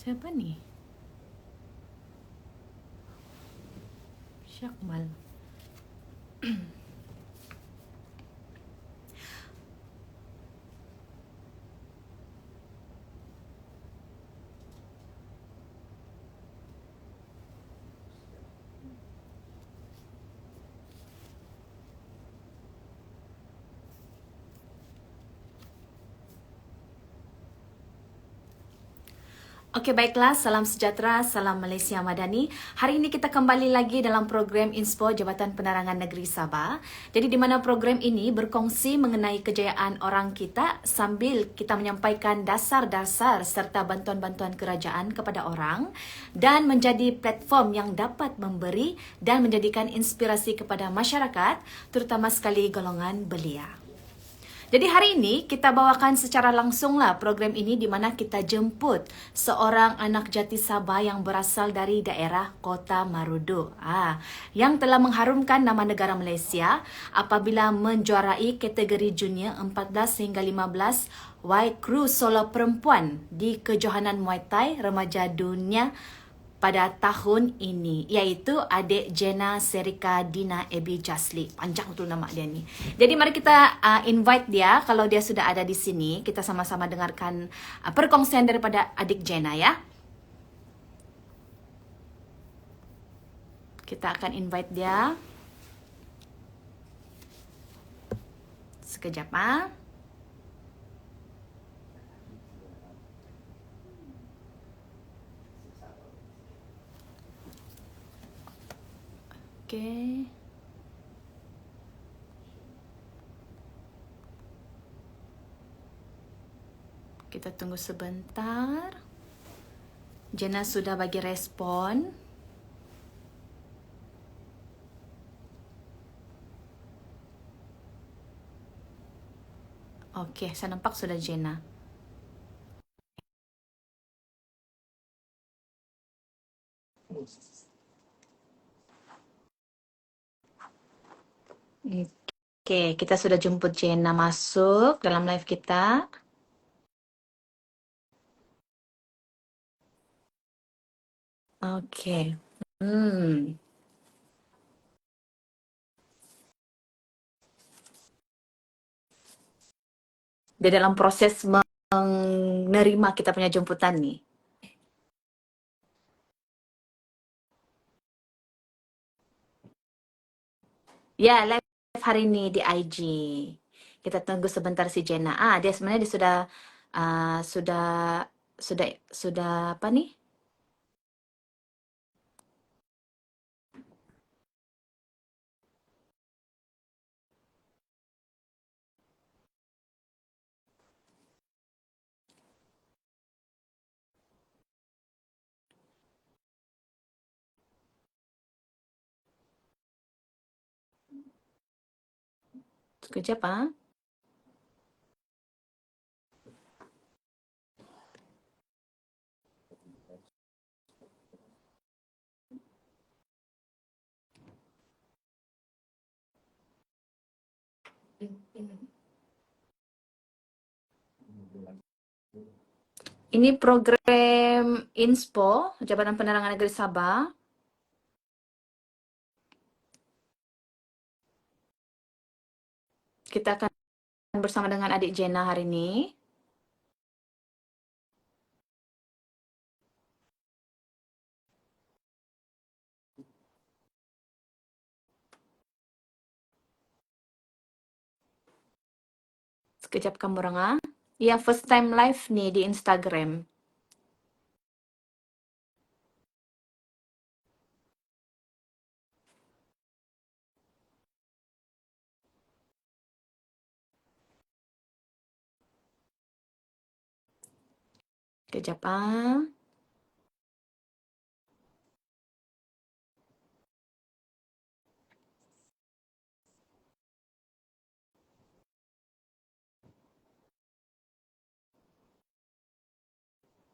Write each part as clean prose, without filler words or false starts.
Siapa nih? Syakmal. Oke, baiklah, salam sejahtera, salam Malaysia Madani. Hari ini kita kembali lagi dalam program Inspo Jabatan Penerangan Negeri Sabah. Jadi di mana program ini berkongsi mengenai kejayaan orang kita sambil kita menyampaikan dasar-dasar serta bantuan-bantuan kerajaan kepada orang dan menjadi platform yang dapat memberi dan menjadikan inspirasi kepada masyarakat, terutama sekali golongan belia. Jadi hari ini kita bawakan secara langsunglah program ini di mana kita jemput seorang anak jati Sabah yang berasal dari daerah Kota Marudu. Yang telah mengharumkan nama negara Malaysia apabila menjuarai kategori junior 14 hingga 15 Y Crew Solo Perempuan di Kejohanan Muay Thai Remaja Dunia pada tahun ini, iaitu adik Jenna Serika Dina Ebi Jasli. Panjang betul nama dia ni. Jadi mari kita invite dia. Kalau dia sudah ada di sini, kita sama-sama dengarkan perkongsian daripada adik Jenna ya. Kita akan invite dia. Sekejap Okey. Kita tunggu sebentar. Jenna sudah bagi respon. Okey, saya nampak sudah Jenna. Okey, kita sudah jemput Jenna masuk dalam live kita. Okey. Dia dalam proses menerima kita punya jemputan ni. Ya, live hari ini di IG. Kita tunggu sebentar si Jenna. Dia sebenarnya dia sudah apa nih? Sekejap Ini program Inspo, Jabatan Penerangan Negeri Sabah. Kita akan bersama dengan adik Jenna hari ini. Sekejap kamu orang Ya, first time live nih di Instagram. Sekejap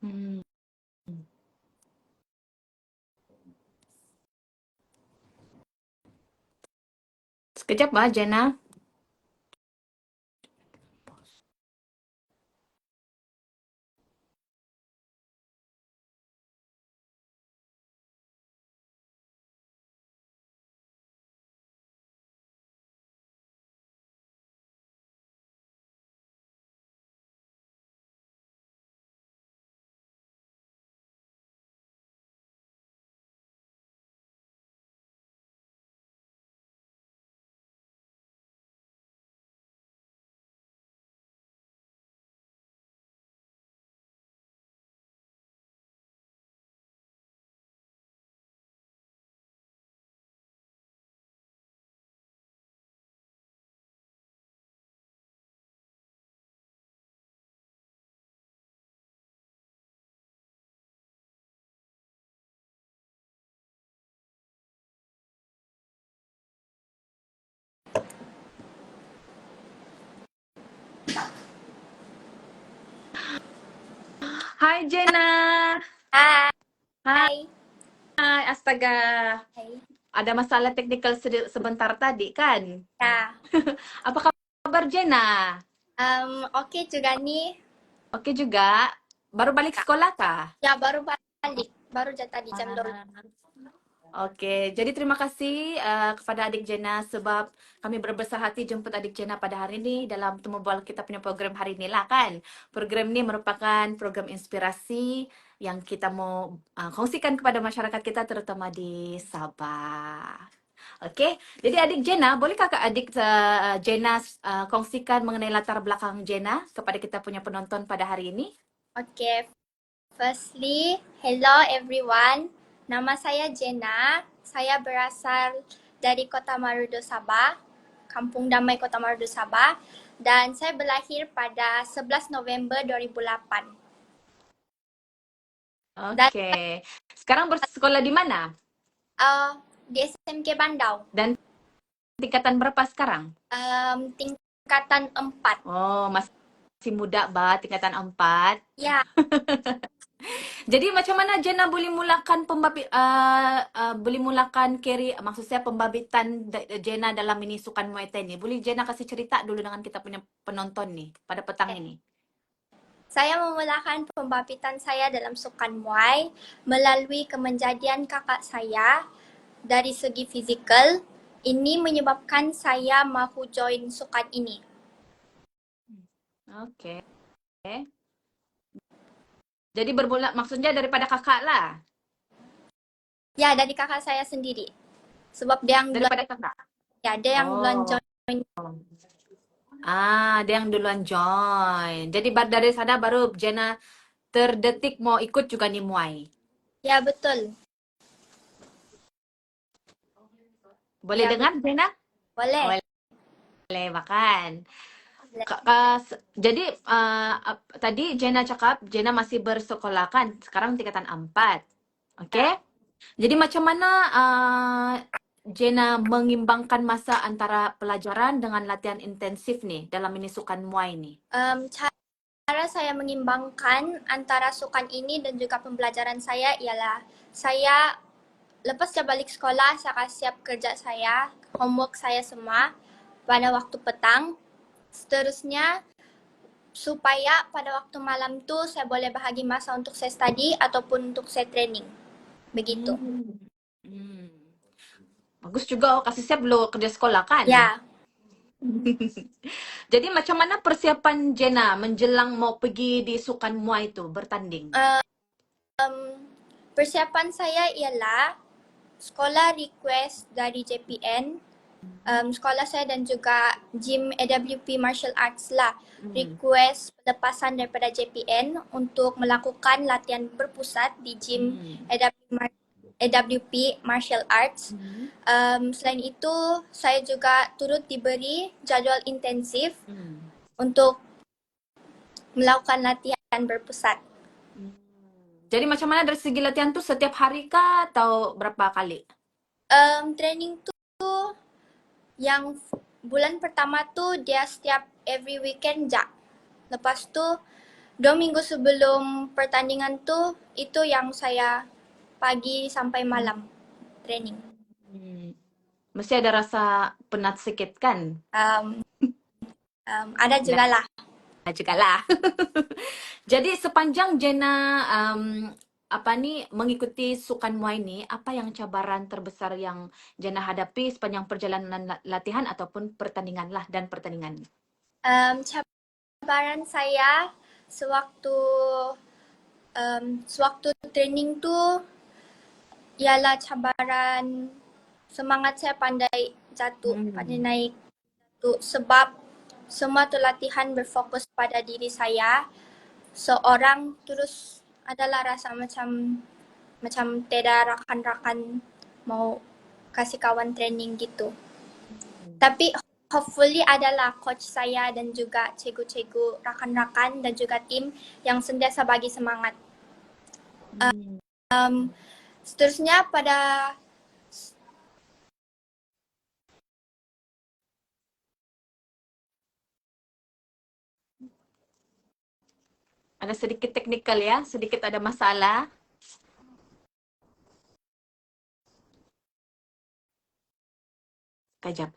Hmm. Sekejap Jenna. Hai Jena. Hai. Hai, astaga. Hai. Ada masalah teknikal sebentar tadi kan? Ya, Apa kabar Jena? oke juga nih. Oke juga. Baru balik Kak. sekolah kah? Ya, baru balik. Baru tadi jam 12. Ah, Oke, jadi terima kasih kepada adik Jena sebab kami berbesar hati jemput adik Jena pada hari ini dalam Temu Bual kita punya program hari ini lah kan. Program ini merupakan program inspirasi yang kita mau kongsikan kepada masyarakat kita terutama di Sabah. Oke, jadi adik Jena, boleh kakak adik Jena kongsikan mengenai latar belakang Jena kepada kita punya penonton pada hari ini? Oke, firstly, hello everyone. Nama saya Jena. Saya berasal dari Kota Marudu, Sabah. Kampung Damai Kota Marudu, Sabah. Dan saya berlahir pada 11 November 2008. Dan Oke, sekarang bersekolah di mana? di SMK Bandau. Dan tingkatan berapa sekarang? Tingkatan 4. Oh, masih muda, tingkatan 4. Ya, Jadi macam mana Jena boleh mulakan boleh mulakan maksud saya pembabitan Jena dalam ini sukan Muay Thai ni. Boleh Jena kasih cerita dulu dengan kita punya penonton nih pada petang ini. saya memulakan pembabitan saya dalam sukan Muay melalui kemenjadian kakak saya dari segi fizikal. Ini menyebabkan saya mahu join sukan ini. Oke. Jadi bermula maksudnya daripada kakak lah. Ya, dari kakak saya sendiri. Sebab dia yang duluan, Daripada kakak. ya, dia yang duluan Oh. join. Dia yang duluan join. Jadi dari sana baru Jena terdetik mau ikut juga nih Muay. Ya, betul. Boleh Ya, dengar Jena? boleh. Boleh makan. Jadi tadi Jena cakap Jena masih bersekolah kan? Sekarang tingkatan 4. Oke? Ya. Jadi macam mana Jena mengimbangkan masa antara pelajaran dengan latihan intensif nih dalam ini sukan Muay nih? Cara saya mengimbangkan antara sukan ini dan juga pembelajaran saya ialah saya lepas saya balik sekolah, saya akan siap kerja saya, homework saya semua pada waktu petang. Seterusnya, supaya pada waktu malam tu saya boleh bahagi masa untuk saya study ataupun untuk saya training. Begitu. Hmm. Bagus juga, kasih siap belum kerja sekolah kan? Ya, Jadi macam mana persiapan Jena menjelang mau pergi di sukan Muay itu bertanding? persiapan saya ialah sekolah request dari JPN, sekolah saya dan juga gym AWP Martial Arts lah request pelepasan daripada JPN untuk melakukan latihan berpusat di gym AWP Martial Arts. Selain itu, saya juga turut diberi jadual intensif untuk melakukan latihan berpusat. Jadi macam mana dari segi latihan tuh setiap hari kah atau berapa kali? Training tu yang bulan pertama tu dia setiap every weekend je. Lepas tu 2 minggu sebelum pertandingan tu itu yang saya pagi sampai malam training. Mesti ada rasa penat sedikit kan? Um, ada juga lah. Juga lah. Jadi sepanjang Jena mengikuti sukan Muay ni, apa yang cabaran terbesar yang Jena hadapi sepanjang perjalanan latihan ataupun pertandingan lah dan pertandingan? Cabaran saya sewaktu sewaktu training tu ialah cabaran semangat saya pandai jatuh, pandai naik tu sebab semua tu latihan berfokus pada diri saya. Seorang terus adalah rasa macam tiada rakan-rakan mau kasih kawan training gitu. Tapi hopefully adalah coach saya dan juga cikgu-cikgu rakan-rakan dan juga tim yang sentiasa bagi semangat. Seterusnya pada Ada sedikit teknikal ya, sedikit ada masalah. Kejap.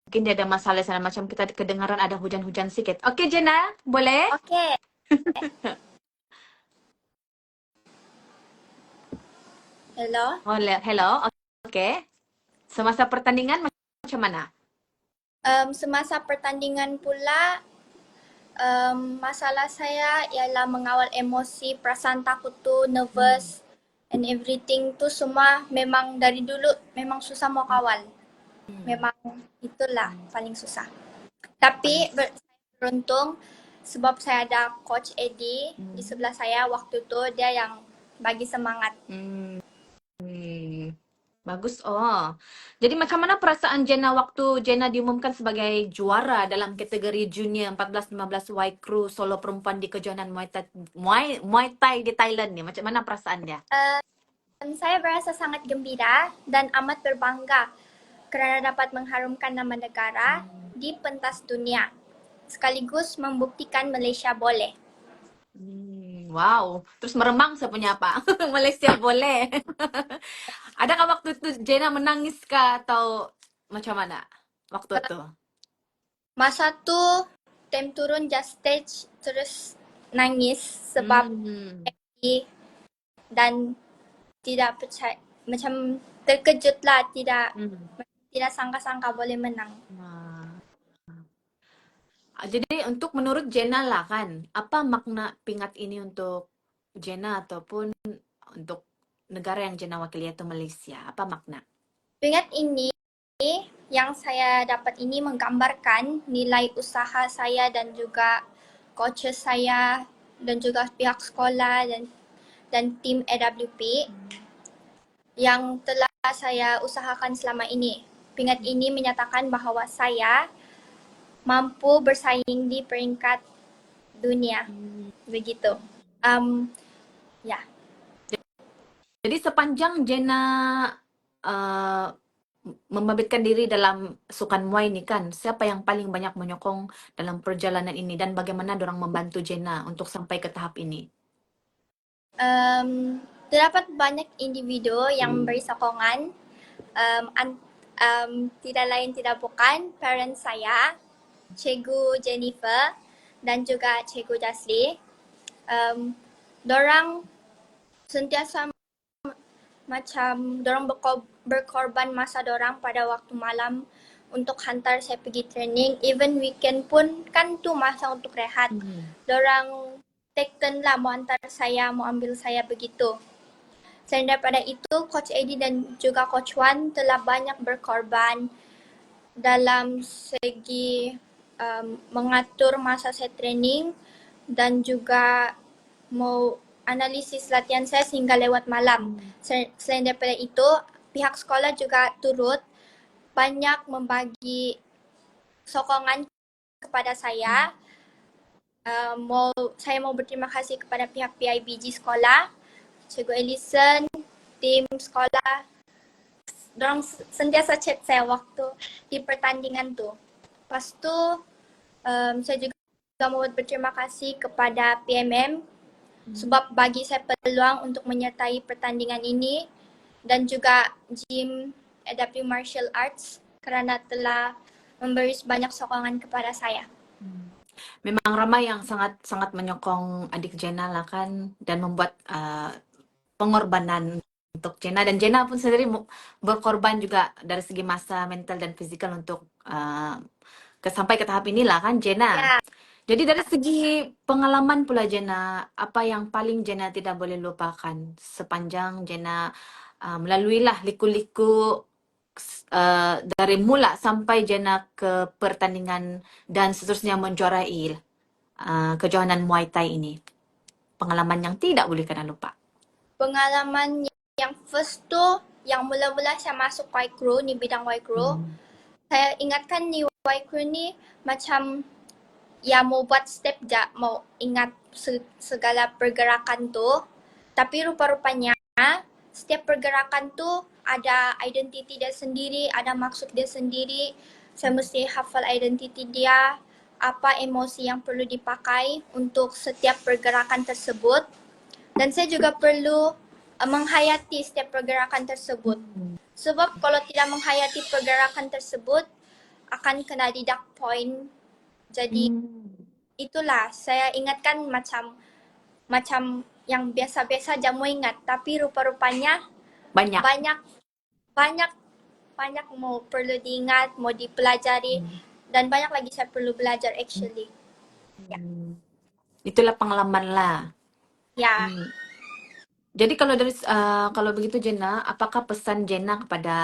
Mungkin dia ada masalah sana macam kita kedengaran ada hujan-hujan sedikit. Oke, Jena, boleh? Oke. Hello. Hello. Oke. Semasa pertandingan macam mana? Semasa pertandingan pula, masalah saya ialah mengawal emosi, perasaan takut tu, nervous and everything tu semua memang dari dulu memang susah mau kawal. Memang itulah paling susah. Tapi saya beruntung sebab saya ada Coach Eddie di sebelah saya waktu tu, dia yang bagi semangat. Bagus. Oh. Jadi macam mana perasaan Jena waktu Jena diumumkan sebagai juara dalam kategori junior 14-15 Y Crew solo perempuan di kejohanan Muay Thai di Thailand ni? Macam mana perasaan dia? Saya berasa sangat gembira dan amat berbangga kerana dapat mengharumkan nama negara di pentas dunia. Sekaligus membuktikan Malaysia boleh. Wow. Terus meremang saya punya apa? Malaysia boleh. Adakah waktu itu Jena menangis kah atau macam mana waktu itu? Masa tu, time turun just stage terus nangis sebab happy dan tidak percaya, macam terkejut lah, tidak sangka-sangka boleh menang. Jadi untuk menurut Jena lah kan, apa makna pingat ini untuk Jena ataupun untuk negara yang Jena wakili yaitu Malaysia? Apa makna? Pingat ini yang saya dapat ini menggambarkan nilai usaha saya dan juga coaches saya dan juga pihak sekolah dan tim AWP yang telah saya usahakan selama ini. Pingat ini menyatakan bahawa saya mampu bersaing di peringkat dunia. Begitu. Ya. Jadi sepanjang Jena membabitkan diri dalam sukan muay ni kan, siapa yang paling banyak menyokong dalam perjalanan ini dan bagaimana dorang membantu Jena untuk sampai ke tahap ini? Terdapat banyak individu yang beri sokongan. Tidak lain tidak bukan parents saya, Cikgu Jennifer dan juga Cikgu Jasli. Dorang sentiasa macam dorang berkorban masa dorang pada waktu malam untuk hantar saya pergi training. Even weekend pun kan tu masa untuk rehat. Dorang take turn lah mau hantar saya, mau ambil saya begitu. Selain daripada itu, Coach Eddie dan juga Coach Wan telah banyak berkorban dalam segi mengatur masa saya training dan juga mau analisis latihan saya sehingga lewat malam. Selain daripada itu, pihak sekolah juga turut banyak membagi sokongan kepada saya. Saya mau berterima kasih kepada pihak PIBG sekolah, Cikgu Ellison, tim sekolah. Dorang sentiasa chat saya waktu di pertandingan tu. Lepas tu, saya juga mau berterima kasih kepada PMM sebab bagi saya peluang untuk menyertai pertandingan ini dan juga gym Adaptive Martial Arts kerana telah memberi banyak sokongan kepada saya. Memang ramai yang sangat menyokong adik Jena lah kan dan membuat pengorbanan untuk Jena dan Jena pun sendiri berkorban juga dari segi masa mental dan fisikal untuk sampai ke tahap inilah kan Jena. Ya. Jadi dari segi pengalaman pula Jena, apa yang paling Jena tidak boleh lupakan sepanjang Jena melaluilah liku-liku dari mula sampai Jena ke pertandingan dan seterusnya menjuarai kejohanan Muay Thai ini. Pengalaman yang tidak boleh kena lupa. Pengalaman yang first tu, yang mula-mula saya masuk Y Crew ni, bidang Y Crew. Saya ingatkan ni Y Crew ni macam ya mau buat step je, mau ingat segala pergerakan tu. Tapi rupa-rupanya setiap pergerakan tu ada identiti dia sendiri, ada maksud dia sendiri. Saya mesti hafal identiti dia. apa emosi yang perlu dipakai untuk setiap pergerakan tersebut. Dan saya juga perlu menghayati setiap pergerakan tersebut. Sebab kalau tidak menghayati pergerakan tersebut, akan kena deduct point. Jadi itulah saya ingatkan macam yang biasa-biasa aja mau ingat, tapi rupa-rupanya Banyak. banyak mau perlu diingat, mau dipelajari, dan banyak lagi saya perlu belajar actually. Itulah pengalaman lah. Ya. Jadi kalau begitu Jena, apakah pesan Jena kepada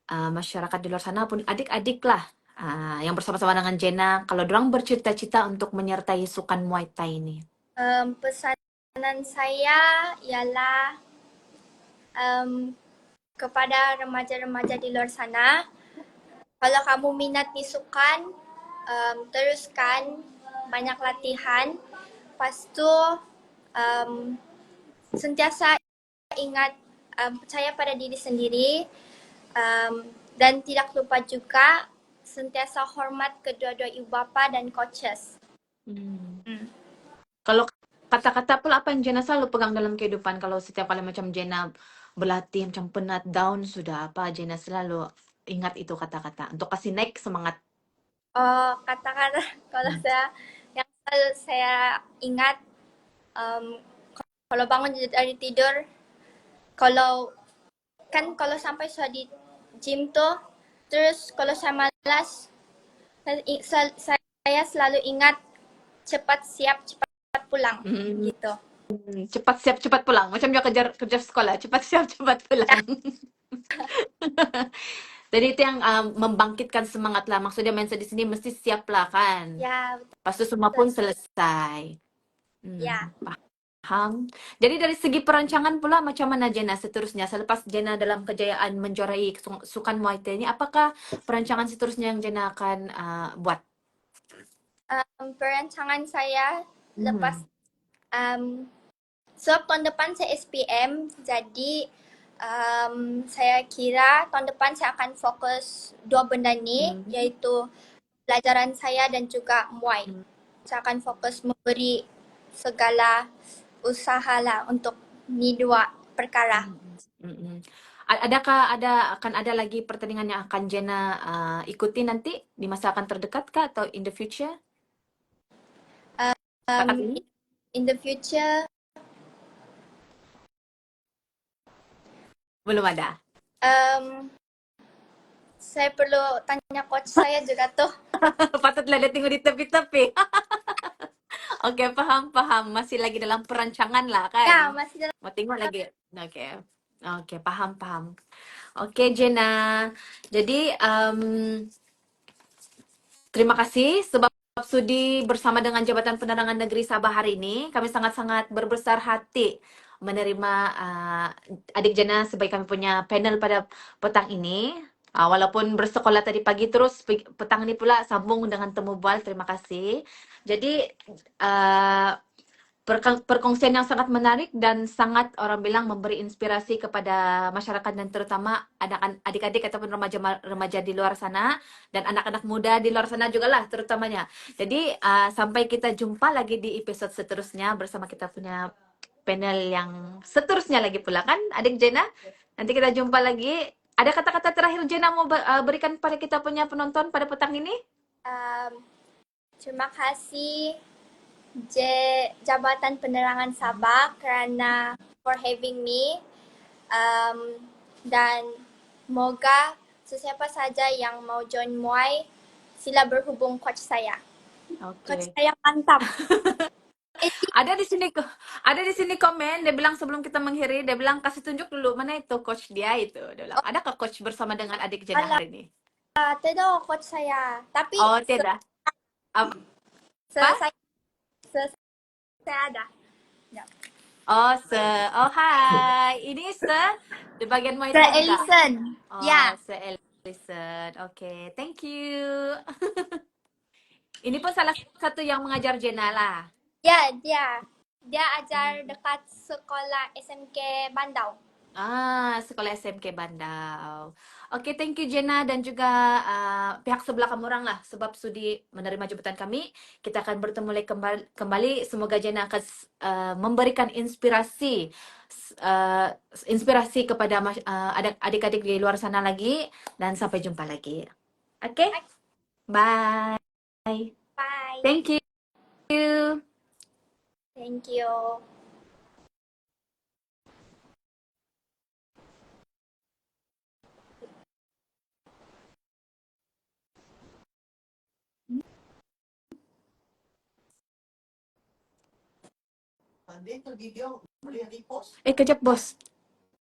masyarakat di luar sana pun adik-adik lah yang bersama-sama dengan Jena, kalau dorang bercita-cita untuk menyertai sukan Muay Thai ini? Pesanan saya ialah kepada remaja-remaja di luar sana, kalau kamu minat di sukan, teruskan banyak latihan. Lepas tu sentiasa ingat percaya pada diri sendiri, dan tidak lupa juga sentiasa hormat kedua-dua ibu bapa dan coaches. Kalau kata-kata pula apa yang Jena selalu pegang dalam kehidupan? Kalau setiap kali macam Jena berlatih macam penat, down sudah apa, Jena selalu ingat itu kata-kata untuk kasih naik semangat. Kata-kata kalau yang selalu saya ingat, kalau bangun dari tidur, kalau sampai sudah di gym tuh, terus kalau saya malas, saya selalu ingat cepat siap, cepat pulang, gitu. Cepat siap, cepat pulang. Macam dia kerja sekolah, cepat siap, cepat pulang. Jadi itu yang membangkitkan semangat lah. Maksudnya mindset di sini mesti siap lah kan. Ya, betul. Pasti semua pun selesai. Ya. Paham. Jadi dari segi perancangan pula macam mana Jena seterusnya? Selepas Jena dalam kejayaan menjuarai sukan Muay Thai ini, apakah perancangan seterusnya yang Jena akan buat? Perancangan saya lepas sebab tahun depan saya SPM, jadi saya kira tahun depan saya akan fokus dua benda ni, iaitu pelajaran saya dan juga Muay. Saya akan fokus memberi segala usaha lah untuk ni dua perkara. Adakah akan ada lagi pertandingan yang akan Jena ikuti nanti di masa akan terdekat kah atau in the future? In the future, belum ada. saya perlu tanya coach saya juga tuh. Patutlah dia tengok di tepi-tepi. Oke, paham. Masih lagi dalam perancangan lah kan? Ya, masih dalam. Mau tengok lagi. Oke, paham. Oke, Jena. Jadi, terima kasih sebab sudi bersama dengan Jabatan Penerangan Negeri Sabah hari ini. Kami sangat-sangat berbesar hati menerima adik Jena sebagai kami punya panel pada petang ini. Walaupun bersekolah tadi pagi terus, petang ini pula sambung dengan temu bual. Terima kasih. Jadi, perkongsian yang sangat menarik dan sangat orang bilang memberi inspirasi kepada masyarakat dan terutama adik-adik ataupun remaja di luar sana dan anak-anak muda di luar sana juga lah terutamanya. Jadi sampai kita jumpa lagi di episode seterusnya bersama kita punya panel yang seterusnya lagi pula kan adik Jena. Nanti kita jumpa lagi. Ada kata-kata terakhir Jena mau berikan pada kita punya penonton pada petang ini? Terima kasih Jabatan Penerangan Sabah kerana for having me, dan moga sesiapa saja yang mau join Muay sila berhubung coach saya. Coach saya mantap. Ada di sini komen, dia bilang sebelum kita mengakhiri, dia bilang kasih tunjuk dulu mana itu coach dia itu. Dia bilang, adakah coach bersama dengan adik Jena hari ini? Tidak coach saya, tapi tidak. Saya ada. Ya. Hai. Ini di bagian Muay Thai juga. Ellison. Ya. Ellison. Oke, thank you. Ini pun salah satu yang mengajar Jena lah. Ya, dia ajar dekat sekolah SMK Bandau. Sekolah SMK Bandau. Oke, thank you Jenna dan juga pihak sebelah kamu orang lah sebab sudi menerima jemputan kami. Kita akan bertemu lagi kembali. Semoga Jenna akan memberikan inspirasi inspirasi kepada adik-adik di luar sana lagi dan sampai jumpa lagi. Oke? Bye. Bye. Thank you. Thank you. Kejap bos.